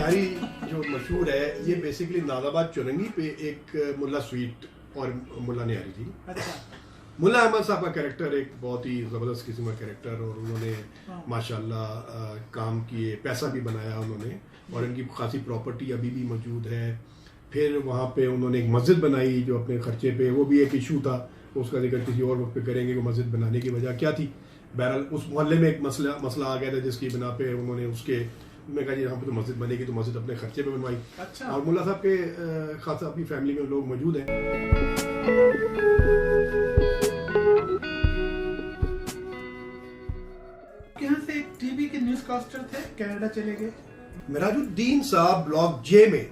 निहारी जो मशहूर है ये बेसिकली नाजाबाद चुरंगी पे एक मुल्ला स्वीट और मुल्ला निहारी जी। अच्छा। मुल्ला अहमद साहब का कैरेक्टर एक बहुत ही ज़बरदस्त किस्म का कैरेक्टर, और उन्होंने माशाल्लाह काम किए, पैसा भी बनाया उन्होंने, और इनकी खासी प्रॉपर्टी अभी भी मौजूद है। फिर वहाँ पे उन्होंने एक मस्जिद बनाई जो अपने खर्चे पे, वो भी एक इशू था, उसका जिक्र किसी और वक्त पे करेंगे कि मस्जिद बनाने की वजह क्या थी। बहरहाल उस मोहल्ले में एक मसला आ गया था जिसकी बिना पे उन्होंने उसके मैं कहा जी यहाँ पे तो मस्जिद बनेगी तो मस्जिद अपने खर्चे पे बनवाई। अच्छा। और मुल्ला साहब के खासा अपनी फैमिली में लोग मौजूद हैं। यहाँ से एक टीवी के न्यूज कास्टर थे, कनाडा चले गए। मिराजुद्दीन साहब ब्लॉक जे में,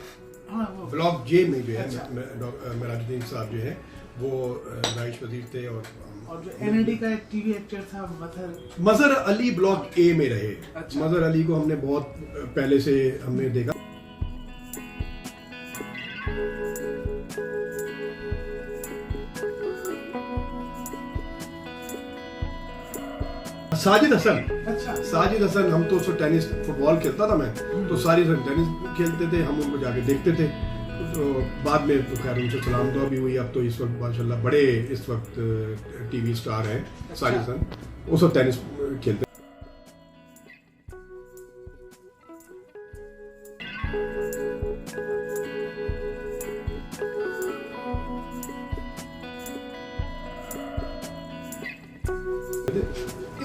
हाँ वो ब्लॉक जे में जो है अच्छा। मिराजुद्दीन साहब जो है वो राइश वजीर थे, और जो एनएडी का एक टीवी एक्टर था मजहर अली ब्लॉक ए में रहे। अच्छा। मजहर अली को हमने बहुत पहले से हमने देखा। साजिद हसन, अच्छा। साजिद हसन, हम तो टेनिस फुटबॉल खेलता था मैं, तो सारी टेनिस खेलते थे, हम उनको जाके देखते थे। तो बाद में तो खैर उनसे सलाम दुआ भी हुई। अब तो इस वक्त माशाल्लाह बड़े इस वक्त टीवी स्टार हैं। साजिद हसन वो सब टेनिस खेलते।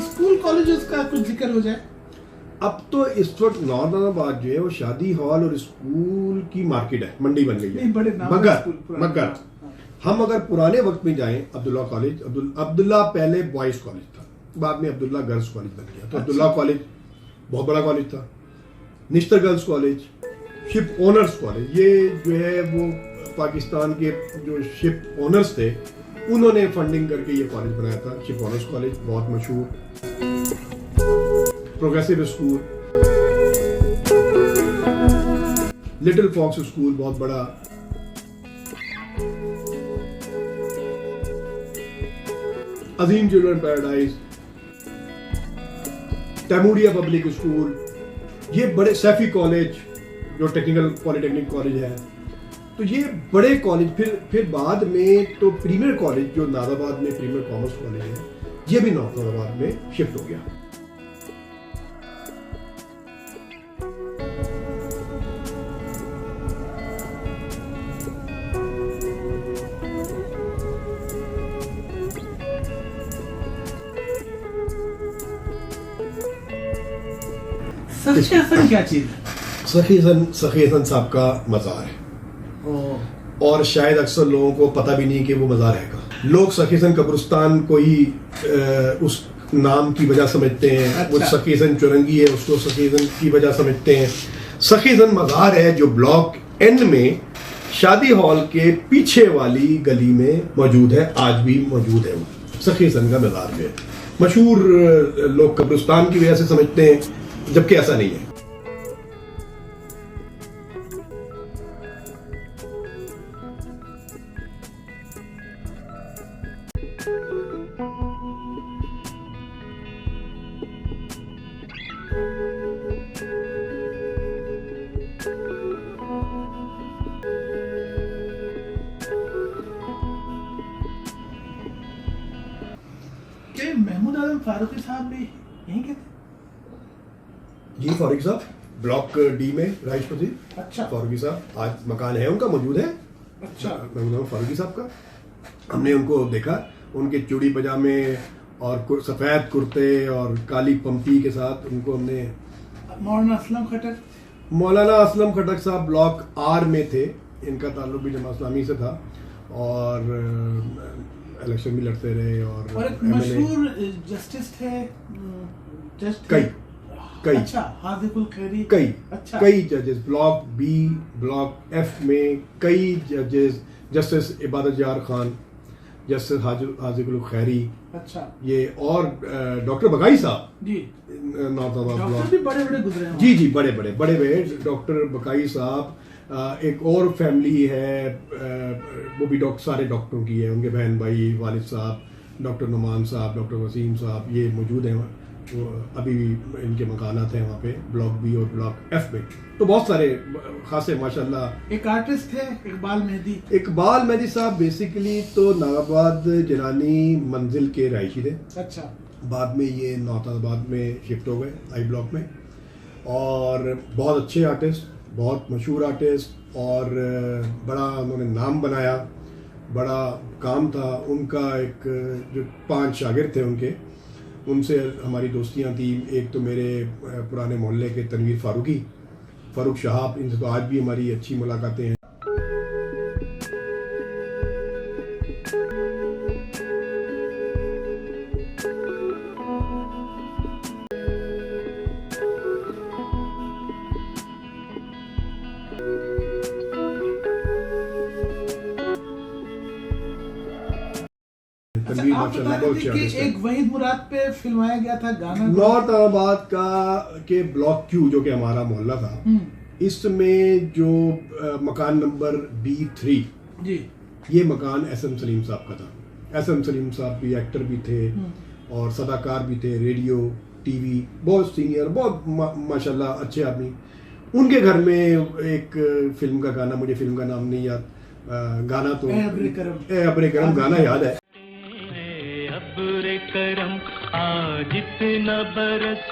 स्कूल कॉलेजेस का कुछ जिक्र हो जाए। अब तो इस वक्त नौरनाबाद जो है वो शादी हॉल और स्कूल की मार्केट है, मंडी बन गई है। नहीं, बड़े नाम है स्कूल पुराने। मगर हम अगर पुराने वक्त में जाएं, अब्दुल्ला कॉलेज, अब्दुल्ला पहले बॉयज कॉलेज था, बाद में अब्दुल्ला गर्ल्स कॉलेज बन गया। तो अब्दुल्ला कॉलेज बहुत बड़ा कॉलेज था। Nishtar girls college, ship owners college, ये जो है वो पाकिस्तान के जो शिप ओनर्स थे उन्होंने फंडिंग करके ये कॉलेज बनाया था। शिप ओनर्स कॉलेज बहुत मशहूर। Progressive school, little fox school बहुत बड़ा, Azeem children paradise, Taimuriya public school, ये बड़े, सैफी कॉलेज जो टेक्निकल पॉलिटेक्निक कॉलेज है। तो ये बड़े कॉलेज। फिर बाद में तो प्रीमियर कॉलेज जो नाजाबाद में प्रीमियर कॉमर्स कॉलेज है, ये भी नाजाबाद में शिफ्ट हो गया। सखी हसन क्या चीज है? सखी हसन साहब का मज़ार है, और शायद अक्सर लोगों को पता भी नहीं कि वो मज़ार है का। लोग सखी हसन कब्रिस्तान को ही उस नाम की वजह समझते हैं। अच्छा। वो सखी हसन चुरंगी है, उसको सखी हसन की वजह समझते हैं। सखी हसन मज़ार है जो ब्लॉक एन में शादी हॉल के पीछे वाली गली में मौजूद है, आज भी मौजूद है। वो सखी हसन का मज़ार जो है मशहूर लोग कब्रिस्तान की वजह से समझते हैं, जबकि ऐसा नहीं है। महमूद आलम फारूकी साहब भी यहीं के थे? जी, फारूकी साहब ब्लॉक डी में राइश वजीर। अच्छा। फारूकी साहब आज मकान है उनका, मौजूद है। अच्छा। महमूद फारूकी साहब का हमने उनको देखा, उनके चूड़ी पजामे और सफ़ेद कुर्ते और काली पंपी के साथ उनको हमने। मौलाना असलम खटक? मौलाना असलम खटक साहब ब्लॉक आर में थे, इनका ताल्लुक भी जमात इस्लामी से था, और इलेक्शन भी लड़ते रहे। और एक मशहूर जस्टिस थे, कई अच्छा, हाजिकुल खैरी। अच्छा। कई जजेस ब्लॉक बी, ब्लॉक एफ में कई जजेस, जस्टिस इबादत जार खान, जस्टिस हाजिकुल खैरी, अच्छा, ये और डॉक्टर बगाई साहब जी, नौतबा भी बड़े बड़े गुजरे हैं। जी बड़े डॉक्टर बगाई साहब। एक और फैमिली है, वो भी सारे डॉक्टरों की है, उनके बहन भाई, वालिद साहब, डॉक्टर नुमान साहब, डॉक्टर वसीम साहब, ये मौजूद हैं अभी इनके मकानात हैं वहाँ पे ब्लॉक बी और ब्लॉक एफ में। तो बहुत सारे खासे माशाल्लाह। एक आर्टिस्ट थे इकबाल मेहदी। इकबाल मेहदी साहब बेसिकली तो नागाबाद जिलानी मंजिल के रहायशी थे। अच्छा। बाद में ये नौताबाद में शिफ्ट हो गए आई ब्लॉक में, और बहुत अच्छे आर्टिस्ट, बहुत मशहूर आर्टिस्ट, और बड़ा उन्होंने नाम बनाया, बड़ा काम था उनका। एक जो 5 शागिर्द थे उनके, उनसे हमारी दोस्तियां थी। एक तो मेरे पुराने मोहल्ले के तनवीर फ़ारूक शहाब, इनसे तो आज भी हमारी अच्छी मुलाकातें हैं। अच्छा, आप बता रहे थे कि एक वहीद मुराद पे फिल्माया गया था गाना। नौताबाद का के ब्लॉक क्यू जो कि हमारा मोहल्ला था, इसमें जो मकान नंबर B3 जी, ये मकान SM सलीम साहब का था। SM सलीम साहब भी एक्टर भी थे और सदाकार भी थे, रेडियो टीवी, बहुत सीनियर, बहुत माशाल्लाह अच्छे आदमी। उनके घर में एक फिल्म का गाना, मुझे फिल्म का नाम नहीं याद, गाना तो ए अब्रे करम गाना याद है। अब्रे करम आज इतना बरस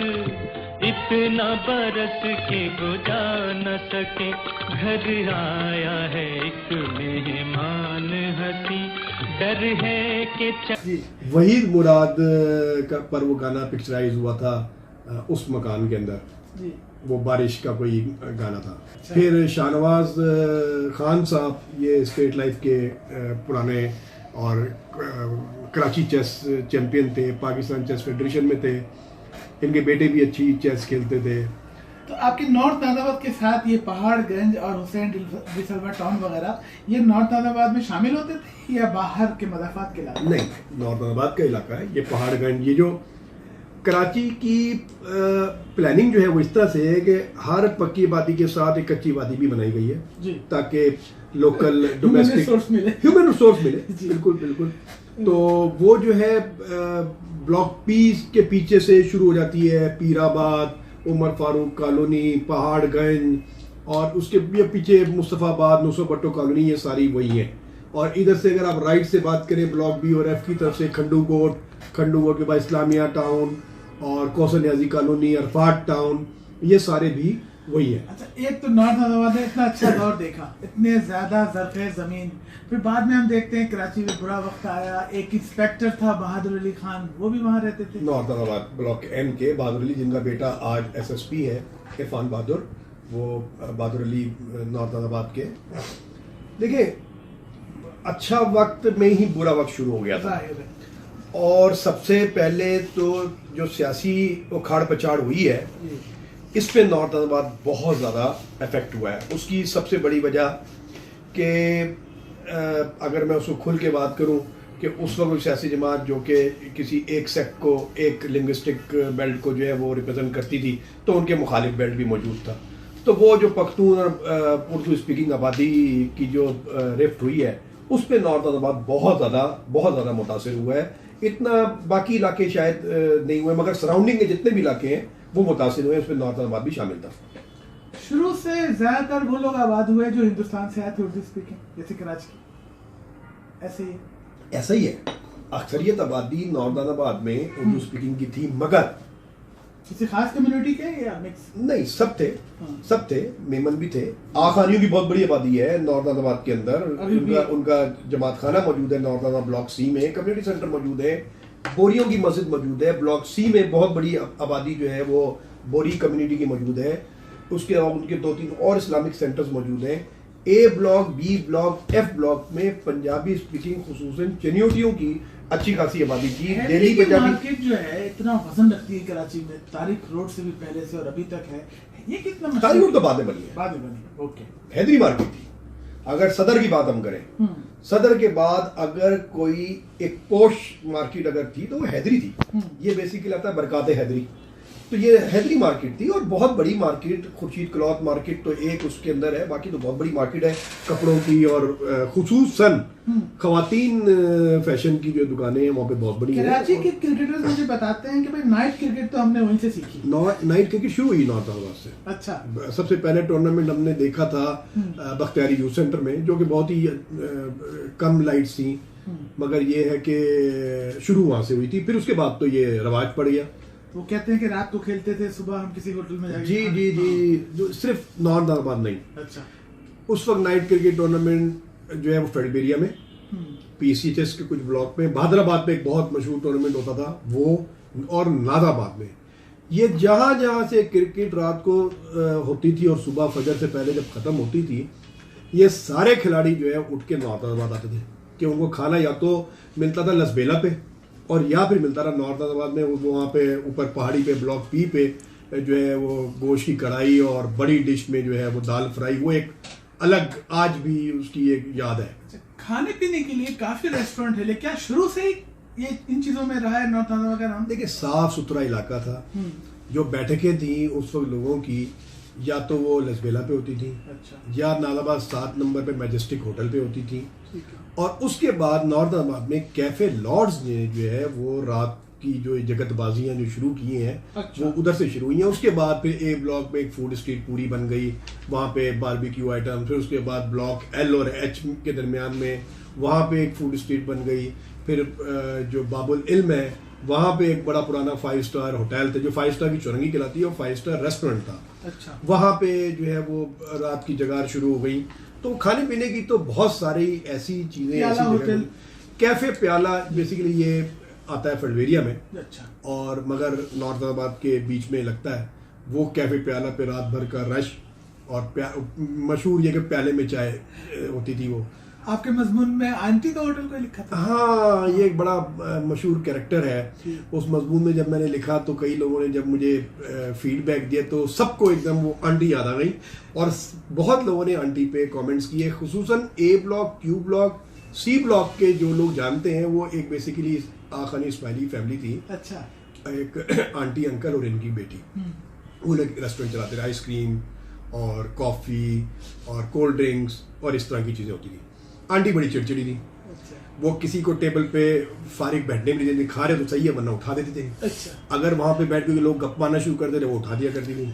के गुजा न सके, घर आया है एक मेहमान हंसी, डर है कि वहीद मुराद का पर वो गाना पिक्चराइज हुआ था उस मकान के अंदर जी। वो बारिश का कोई गाना था। फिर शाहनवाज खान साहब, ये स्टेट लाइफ के पुराने और कराची चेस चैंपियन थे, पाकिस्तान चेस फेडरेशन में थे। इनके बेटे भी अच्छी चेस खेलते थे। तो आपके नॉर्थ नादाबाद के साथ ये पहाड़गंज और हुसैन डिसल्वा टाउन वगैरह, ये नॉर्थ नादाबाद में शामिल होते थे या बाहर के मदाफात के इलाके? नहीं, नॉर्थ नादाबाद का इलाका है ये। पहाड़गंज, ये जो कराची की प्लानिंग जो है वो इस तरह से है कि हर पक्की आबादी के साथ एक कच्ची आबादी भी बनाई गई है जी, ताकि लोकल डोमेस्टिक ह्यूमन रिसोर्स मिले। बिल्कुल बिल्कुल। तो वो जो है ब्लॉक पी के पीछे से शुरू हो जाती है, पीराबाद, उमर फारूक कॉलोनी, पहाड़गंज, और उसके पीछे मुस्तफ़ाबाद, नुसरत भट्टो कॉलोनी, ये सारी वही है। और इधर से अगर आप राइट से बात करें ब्लॉक बी और एफ की तरफ से खंडूकोट के बाद इस्लामिया टाउन और कौसर न्याजी कॉलोनी, अरफाट टाउन, ये सारे भी वही है। अच्छा, एक तो नॉर्थ नादाबाद ने इतना अच्छा दौर देखा, इतने ज्यादा ज़रफ़े ज़मीन, फिर बाद में हम देखते हैं कराची में बुरा वक्त आया। एक इंस्पेक्टर था बहादुर अली खान, वो भी वहाँ रहते थे नॉर्थ नादाबाद ब्लॉक एन के। बहादुर अली, जिनका बेटा आज SSP है, इरफान बहादुर, वो बहादुर अली नॉर्थ नादाबाद के। देखिए, अच्छा वक्त में ही बुरा वक्त शुरू हो गया था, और सबसे पहले तो जो सियासी उखाड़ पछाड़ हुई है, इस पे नॉर्थ नादाबाद बहुत ज़्यादा इफेक्ट हुआ है। उसकी सबसे बड़ी वजह कि अगर मैं उसको खुल के बात करूं कि उस वक्त सियासी जमात जो कि किसी एक सेक्ट को, एक लिंग्विस्टिक बेल्ट को जो है वो रिप्रेजेंट करती थी, तो उनके मुखालिफ बेल्ट भी मौजूद था। तो वो जो पख्तून और उर्दू स्पीकिंग आबादी की जो रिफ्ट हुई है, उस पर नॉर्थ नादाबाद बहुत ज़्यादा मुतासिर हुआ है। इतना बाकी इलाके शायद नहीं हुए, मगर सराउंडिंग के जितने भी इलाके हैं वो मुतासिर हुए, उसमें नॉर्थ नादाबाद भी शामिल था। शुरू से ज्यादातर वो लोग आबाद हुए जो हिंदुस्तान से आए थे उर्दू स्पीकिंग, जैसे कराची की, ऐसा ही है। अक्सरियत आबादी नॉर्थ नादाबाद में उर्दू स्पीकिंग की थी, मगर किसी खास कम्युनिटी के या मिक्स? नहीं, सब थे। मेमन भी थे। आखानियों की बहुत बड़ी आबादी है नॉर्थ नादाबाद के अंदर। उनका जमात खाना मौजूद है नॉर्थ नादाबाद ब्लॉक सी में, कम्युनिटी सेंटर मौजूद है, बोरियों की मस्जिद मौजूद है। ब्लॉक सी में बहुत बड़ी आबादी जो है वो बोरी कम्युनिटी की मौजूद है। उसके अलावा उनके 2-3 और इस्लामिक सेंटर्स मौजूद हैं। A block, B block, F block में पंजाबी स्पीकिंग खुसूसन चनियोटियों की अच्छी खासी आबादी थी। दिल्ली पंजाबी मार्केट जो है इतना वजन रखती है कराची में, तारिक रोड से भी पहले से और अभी तक है, ये कितना? तारिक रोड तो बाद में बनी है, ओके। हैदरी मार्केट थी। अगर सदर की बात हम करें, सदर के बाद अगर कोई एक पोश मार्केट अगर थी तो वो हैदरी थी। ये बेसिकली आता है बरकाते हैदरी। तो ये हैदरी मार्केट थी और बहुत बड़ी मार्केट, खुर्शीद क्लॉथ मार्केट तो एक उसके अंदर है, बाकी तो बहुत बड़ी मार्केट है कपड़ों की और खुसूसन खवातीन फैशन की जो दुकानें हैं वहाँ पे बहुत बड़ी है। कराची के क्रिकेटर्स मुझे बताते हैं कि भाई नाइट क्रिकेट तो हमने वहीं से सीखी। नाइट क्रिकेट शुरू हुई नॉर्थ हैदराबाद से। अच्छा। सबसे पहले टूर्नामेंट हमने देखा था बख्तियारी यूथ सेंटर में, जो कि बहुत ही कम लाइट्स थी, मगर ये है कि शुरू वहाँ से हुई थी। फिर उसके बाद तो ये रवाज पड़ गया। वो कहते हैं कि रात को खेलते थे, सुबह हम किसी होटल में जाके। जी जी जी, जो सिर्फ नॉर्थ हैदराबाद नहीं। अच्छा। उस वक्त नाइट क्रिकेट टूर्नामेंट जो है वो फेडबेरिया में, पीसीएचएस के कुछ ब्लॉक में, बहादुराबाद में एक बहुत मशहूर टूर्नामेंट होता था वो, और नादाबाद में। ये जहाँ जहाँ से क्रिकेट रात को होती थी और सुबह फजर से पहले जब ख़त्म होती थी, ये सारे खिलाड़ी जो है उठ के नॉर्थ हैदराबाद आते थे कि उनको खाना या तो मिलता था लसबेला पे और या फिर मिलता था नॉर्थ हैदराबाद में, वहाँ पे ऊपर पहाड़ी पे ब्लॉक पी पे जो है वो गोश्त की कढ़ाई और बड़ी डिश में जो है वो दाल फ्राई, वो एक अलग आज भी उसकी एक याद है। खाने पीने के लिए काफी रेस्टोरेंट है, लेकिन क्या शुरू से ही ये इन चीजों में रहा है नॉर्थ हैदराबाद का नाम? देखिए, साफ सुथरा इलाका था। जो बैठकें थी उस वक्त लोगों की, या तो वो लसबेला पे होती थी, अच्छा, या नालाबाद 7 नंबर पे मैजेस्टिक होटल पे होती थी। और उसके बाद नॉर्थ हैदराबाद में कैफे लॉर्ड्स ने जो है वो रात की जो जगतबाजियां जो शुरू की हैं, अच्छा, वो उधर से शुरू हुई हैं। उसके बाद फिर ए ब्लॉक में एक फूड स्ट्रीट पूरी बन गई, वहाँ पे बारबेक्यू आइटम। फिर उसके बाद ब्लॉक एल और एच के दरमियान में वहाँ पे एक फूड स्ट्रीट बन गई। फिर जो बाबुल इल्म है वहाँ पे एक बड़ा पुराना 5 स्टार होटल था, जो 5 स्टार की चौरंगी कहलाती है, और 5 स्टार रेस्टोरेंट था। अच्छा, वहाँ पे जो है वो रात की जगार शुरू हो गई। तो खाने पीने की तो बहुत सारी ऐसी चीजें, ऐसी होटल, कैफे प्याला बेसिकली ये आता है फलवेरिया में। अच्छा, और मगर नॉर्थ हैदराबाद के बीच में लगता है वो कैफे प्याला पे रात भर का रश, और मशहूर ये कि प्याले में चाय होती थी। वो आपके मजमून में आंटी का होटल को लिखा था। हाँ, ये एक बड़ा मशहूर कैरेक्टर है। उस मजमून में जब मैंने लिखा तो कई लोगों ने जब मुझे फीडबैक दिया तो सबको एकदम वो आंटी याद आ गई, और बहुत लोगों ने आंटी पे कमेंट्स किए। खुसूसन A block, Q block, C block के जो लोग जानते हैं, वो एक बेसिकली आखानी इस्माइली फैमिली थी। अच्छा, एक आंटी अंकल और इनकी बेटी, वो लोग रेस्टोरेंट चलाते थे, आइसक्रीम और कॉफ़ी और कोल्ड ड्रिंक्स और इस तरह की चीज़ें होती थी। आंटी बड़ी चिड़चिड़ी थी। अच्छा, वो किसी को टेबल पे फारिग बैठने भी नहीं देती, खा रहे तो सही है वरना उठा देते थे। अच्छा, अगर वहाँ पे बैठ के लोग गप मारना शुरू कर देते वो उठा दिया करती थी।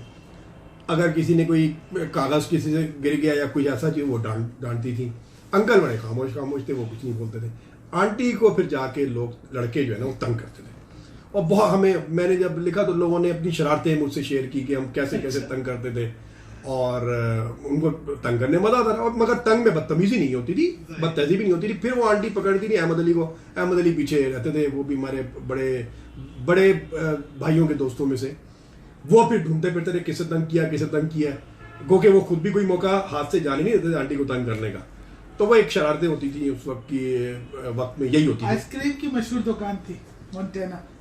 अगर किसी ने कोई कागज़ किसी से गिर गया या कुछ ऐसा चीज़, वो डांटती थी। अंकल बड़े खामोश थे, वो कुछ नहीं बोलते थे। आंटी को फिर जाके लोग लड़के जो है ना वो तंग करते थे, और बहुत मैंने जब लिखा तो लोगों ने अपनी शरारतें मुझसे शेयर की कि हम कैसे कैसे तंग करते थे, और उनको तंग करने मजा आता था। और मगर तंग में बदतमीजी नहीं होती थी, बदतहजीबी नहीं होती थी। फिर वो आंटी पकड़ती थी अहमद अली को। अहमद अली पीछे रहते थे, वो भी हमारे बड़े बड़े भाइयों के दोस्तों में से। वो फिर ढूंढते फिरते थे किसे तंग किया, गो के वो खुद भी कोई मौका हाथ से जाने नहीं देते थे आंटी को तंग करने का। तो वो एक शरारतें होती थी उस वक्त में, यही होती थी। आइसक्रीम की मशहूर दुकान थी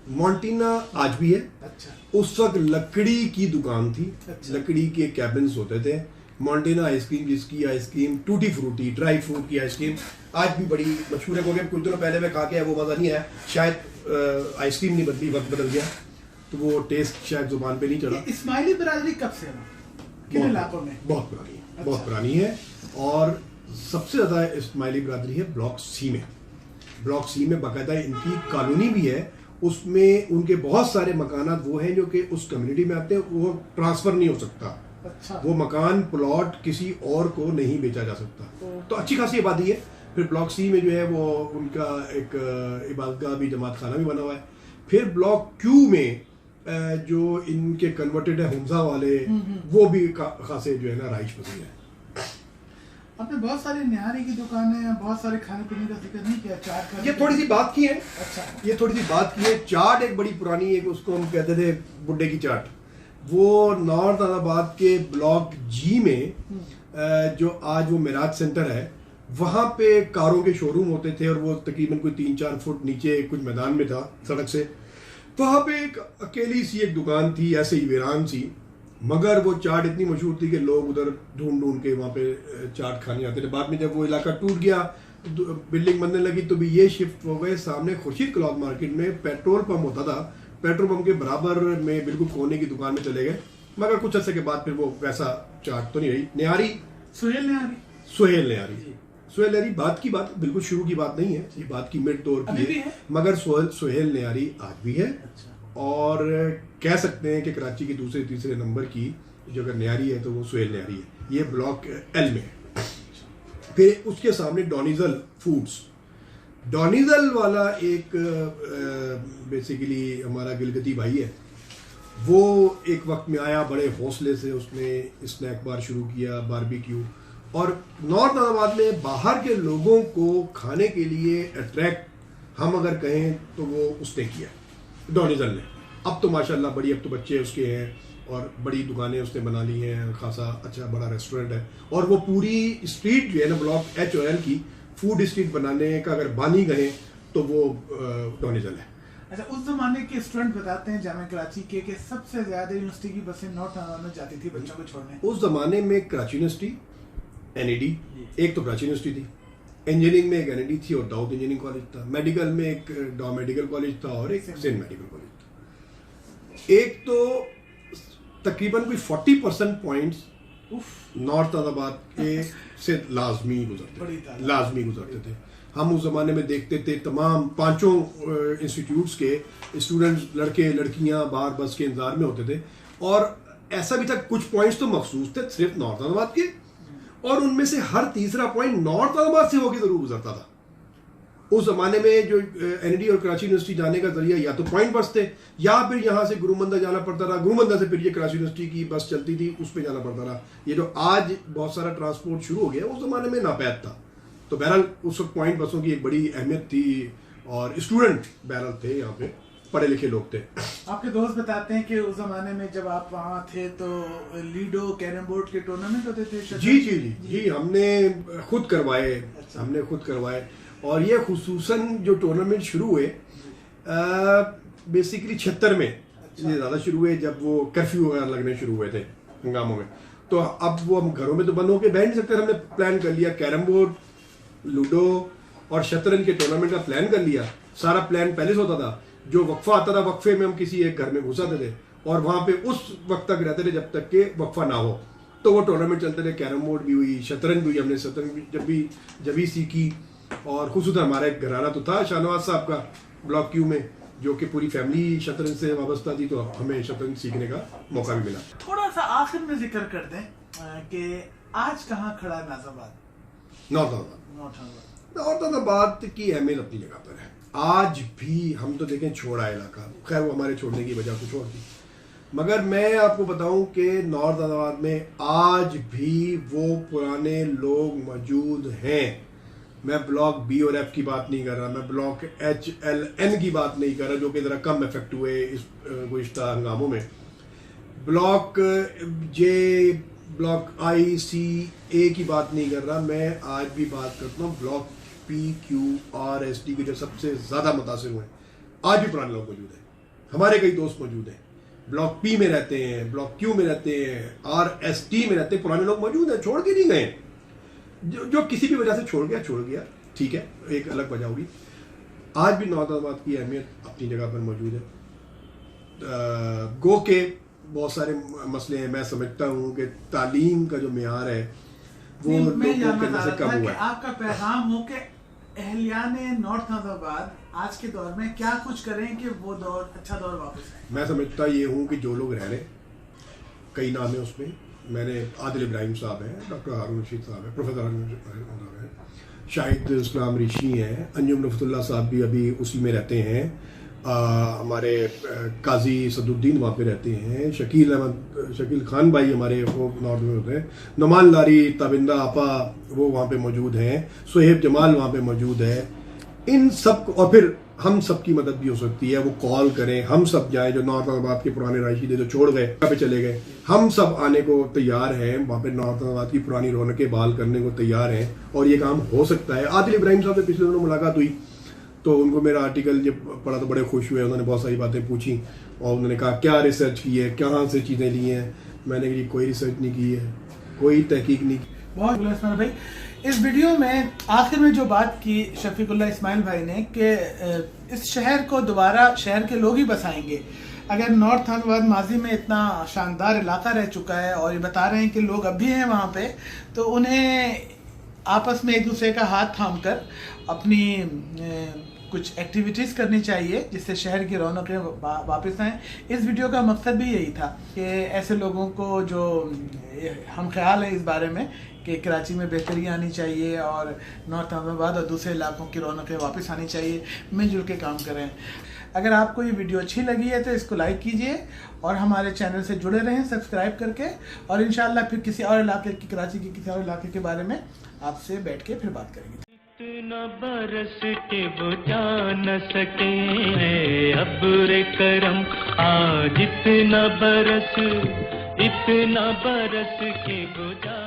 मोंटेना आज भी है। अच्छा, उस वक्त लकड़ी की दुकान थी। अच्छा, लकड़ी के कैबिन्स होते थे। मोंटेना आइसक्रीम, जिसकी ice cream tutti frutti, dry fruit की आइसक्रीम आज भी बड़ी मशहूर है। क्योंकि कुछ दिनों पहले मैं खा के वो मज़ा नहीं आया, शायद आइसक्रीम नहीं बदली, वक्त बदल गया तो वो टेस्ट शायद जुबान पे नहीं चढ़ा। इस्माइली बरादरी कब से है? किन इलाकों में? बहुत पुरानी है। अच्छा। बहुत पुरानी है, और सबसे ज़्यादा इस्माइली बरादरी है ब्लॉक सी में। ब्लॉक सी में बाकायदा इनकी कॉलोनी भी है, उसमें उनके बहुत सारे मकानात वो हैं जो कि उस कम्युनिटी में आते हैं, वो ट्रांसफ़र नहीं हो सकता। अच्छा, वो मकान प्लॉट किसी और को नहीं बेचा जा सकता। तो अच्छी खासी आबादी है। फिर ब्लॉक सी में जो है वो उनका एक इबादतगाह भी, जमात खाना भी बना हुआ है। फिर ब्लॉक क्यू में जो इनके कन्वर्टेड है हुमजा वाले, वो भी खासे जो है ना राइश पसंद है। आपने बहुत सारी निहारी की दुकानें हैं, बहुत सारे खाने पीने का जिक्र नहीं किया। चाट का ये थोड़ी सी बात की है। अच्छा, ये थोड़ी सी बात की है। चाट एक बड़ी पुरानी, एक उसको हम कहते थे बुड्ढे की चाट। वो नॉर्थ हैदराबाद के ब्लॉक जी में जो आज वो मिराज सेंटर है, वहाँ पे कारों के शोरूम होते थे, और वो तकरीबन कोई 3-4 फुट नीचे कुछ मैदान में था सड़क से। वहाँ पे एक अकेली सी एक दुकान थी, ऐसे ही वीरान सी, मगर वो चाट इतनी मशहूर थी कि लोग उधर ढूंढ के वहाँ पे चाट खाने आते थे। बाद में जब वो इलाका टूट गया, बिल्डिंग बनने लगी, तो भी ये शिफ्ट हो गए। सामने खुर्शीद क्लॉथ मार्केट में पेट्रोल पंप होता था, पेट्रोल पंप के बराबर में बिल्कुल कोने की दुकान में चले गए, मगर कुछ अर्से के बाद फिर वो वैसा चाट तो नहीं रही। न्यारी सुहेल न्यारी बात की बात बिल्कुल शुरू की बात नहीं है, ये बात की मिड दौर की है, मगर सुहेल न्यारी आज भी है। और कह सकते हैं कि कराची की दूसरे तीसरे नंबर की जो अगर न्यारी है तो वो सुहेल न्यारी है। ये ब्लॉक एल में है। फिर उसके सामने डोनिजल फूड्स, डोनिजल वाला एक बेसिकली हमारा गिलगती भाई है। वो एक वक्त में आया, बड़े हौसले से उसने स्नैक बार शुरू किया, बारबेक्यू, और नॉर्थ नाजाबाद में बाहर के लोगों को खाने के लिए अट्रैक्ट हम अगर कहें तो वो उसने किया, डोनिजल ने। अब तो माशाल्लाह बड़ी, अब तो बच्चे उसके हैं और बड़ी दुकानें उसने बना ली हैं, खासा अच्छा बड़ा रेस्टोरेंट है। और वो पूरी स्ट्रीट जो है ना ब्लॉक एच और एल की फूड स्ट्रीट बनाने का अगर बानी कहें तो वो डोनिजल है। अच्छा, उस जमाने के स्टूडेंट बताते हैं जामिया कराची के सबसे ज्यादा यूनिवर्सिटी की बसें नॉर्थ नाजाबाद में जाती थी बच्चों को छोड़ने। उस जमाने में कराची यूनिवर्सिटी, एनईडी, एक तो कराची यूनिवर्सिटी थी, इंजीनियरिंग में एक एनईडी थी और दाऊद इंजीनियरिंग कॉलेज था, मेडिकल में एक डॉ मेडिकल कॉलेज था और एक सेंट मेडिकल कॉलेज था। एक तो तकरीबन कोई 40% पॉइंट्स नॉर्थ नाजाबाद के से लाजमी गुजरते थे। हम उस ज़माने में देखते थे तमाम पांचों इंस्टीट्यूट्स के स्टूडेंट्स, लड़के लड़कियां बाहर बस के इंतजार में होते थे। और ऐसा भी था कुछ पॉइंट्स तो मखसूस थे सिर्फ नॉर्थ नाजाबाद के, और उनमें से हर तीसरा पॉइंट नॉर्थ नाजाबाद से होकर जरूर गुजरता था। उस जमाने में जो एनईडी और कराची यूनिवर्सिटी जाने का जरिया या तो पॉइंट बस थे या फिर यहाँ से गुरुमंदा जाना पड़ता था, गुरुमंदा से फिर ये कराची यूनिवर्सिटी की बस चलती थी, उस पर जाना पड़ता था। ये जो आज बहुत सारा ट्रांसपोर्ट शुरू हो गया उस जमाने में नापैद था। तो बहरहाल उस वक्त पॉइंट बसों की एक बड़ी अहमियत थी और स्टूडेंट बहरहाल थे, यहाँ पे पढ़े लिखे लोग थे। आपके दोस्त बताते हैं कि उस जमाने में जब आप वहाँ थे तो लीडो कैरम बोर्ड के टूर्नामेंट होते थे। जी हमने खुद करवाए और ये खुसूसन जो टूर्नामेंट शुरू हुए बेसिकली 76 में ज़्यादा शुरू हुए, जब वो कर्फ्यू वगैरह लगने शुरू हुए थे हंगामों में। तो अब वो हम घरों में तो बंद होके बैठ नहीं सकते, हमने प्लान कर लिया कैरम बोर्ड, लूडो और शतरंज के टूर्नामेंट का प्लान कर लिया। सारा प्लान पहले से होता था, जो वक्फा आता था वक्फे में हम किसी एक घर में घुसाते थे और वहाँ पे उस वक्त तक रहते थे जब तक के वक्फा ना हो। तो वो टूर्नामेंट चलते थे, कैरम बोर्ड भी हुई, शतरंज भी हुई। हमने शतरंज जब भी सीखी, और खुसूसन हमारा एक घराना तो था शाहनवाज साहब का ब्लॉक क्यू में, जो कि पूरी फैमिली शतरंज से वाबस्ता थी, तो हमें शतरंज सीखने का मौका भी मिला। थोड़ा सा आखिर में जिक्र कर दें कि आज कहाँ खड़ा है नाजाबाद? नॉर्थ नाजाबाद की अहमियत अपनी जगह पर है। आज भी हम तो देखें छोड़ा इलाका, खैर वो हमारे छोड़ने की वजह कुछ और थी, मगर मैं आपको बताऊं कि नॉर्थ नाजाबाद में आज भी वो पुराने लोग मौजूद हैं। मैं ब्लॉक बी और एफ की बात नहीं कर रहा, मैं ब्लॉक एच एल एन की बात नहीं कर रहा, जो कि ज़रा कम इफेक्ट हुए इस गुज़िश्ता हंगामों में। ब्लॉक जे, ब्लॉक आई सी ए की बात नहीं कर रहा, मैं आज भी बात करता हूँ block P Q R S T के जो सबसे ज़्यादा मुतासिर हुए। आज भी पुराने लोग मौजूद हैं, हमारे कई दोस्त मौजूद हैं, ब्लॉक पी में रहते हैं, ब्लॉक क्यू में रहते हैं, आर एस टी में रहते हैं, पुराने लोग मौजूद हैं, छोड़ के नहीं गए। जो किसी भी वजह से छोड़ गया, ठीक है, एक अलग वजह होगी। आज भी नॉर्थ नाजाबाद की अहमियत अपनी जगह पर मौजूद है। गो के बहुत सारे मसले हैं, मैं समझता हूँ कि तालीम का जो मेयार है वो लोगों के अंदर से कम हुआ है। आपका पैगाम हो कि अहलियाने नॉर्थ नाजाबाद आज के दौर में क्या कुछ करें कि वो दौर, अच्छा दौर वापस आए? मैं समझता ये हूँ कि जो लोग रह रहे, कई नाम है उसमें, मैंने आदिल इब्राहिम साहब हैं, डॉक्टर हारून रशीद साहब हैं, प्रोफेसर हारून रशीद साहब हैं, शाहिद इस्लाम ऋषि हैं, अंजुम रफ़तुल्लाह साहब भी अभी उसी में रहते हैं, हमारे काजी सदुद्दीन वहाँ पे रहते हैं, शकील खान भाई हमारे वो नॉर्थ में होते हैं, नुमान लारी, ताबिंदा आपा वो वहाँ पे मौजूद हैं, सुहेब जमाल वहाँ पे मौजूद है। इन सब, और फिर हम सब की मदद भी हो सकती है, वो कॉल करें, हम सब जाएं, जो नॉर्थ नाजाबाद के पुराने राशिदे जो छोड़ गए वहाँ पे चले गए, हम सब आने को तैयार हैं, वहाँ पे नॉर्थ नाजाबाद की पुरानी रौनकें बहाल करने को तैयार हैं और ये काम हो सकता है। आदिल इब्राहिम साहब से पिछले दिनों मुलाकात हुई तो उनको मेरा आर्टिकल जब पढ़ा तो बड़े खुश हुए, उन्होंने बहुत सारी बातें पूछी और उन्होंने कहा क्या रिसर्च की है, कहाँ से चीज़ें ली हैं। मैंने कहा कोई रिसर्च नहीं की है, कोई तहकीक नहीं की। बहुत भाई, इस वीडियो में आखिर में जो बात की शफीकुल्लाह इस्माइल भाई ने कि इस शहर को दोबारा शहर के लोग ही बसाएंगे। अगर नॉर्थ अहमदाबाद माजी में इतना शानदार इलाका रह चुका है और ये बता रहे हैं कि लोग अब भी हैं वहाँ पे, तो उन्हें आपस में एक दूसरे का हाथ थाम कर अपनी कुछ एक्टिविटीज़ करनी चाहिए जिससे शहर की रौनकें वापस आएँ। इस वीडियो का मकसद भी यही था कि ऐसे लोगों को जो हम ख्याल है इस बारे में कि कराची में बेहतरी आनी चाहिए और नॉर्थ अहमदाबाद और दूसरे इलाकों की रौनकें वापस आनी चाहिए, मिलजुल के काम करें। अगर आपको ये वीडियो अच्छी लगी है तो इसको लाइक कीजिए और हमारे चैनल से जुड़े रहें सब्सक्राइब करके, और इंशाल्लाह फिर किसी और इलाके की, कराची के किसी और इलाके के बारे में आपसे बैठ के फिर बात करेंगे। इतना बरस के बुझा न सके अब्र करम आज, इतना बरस के बुझा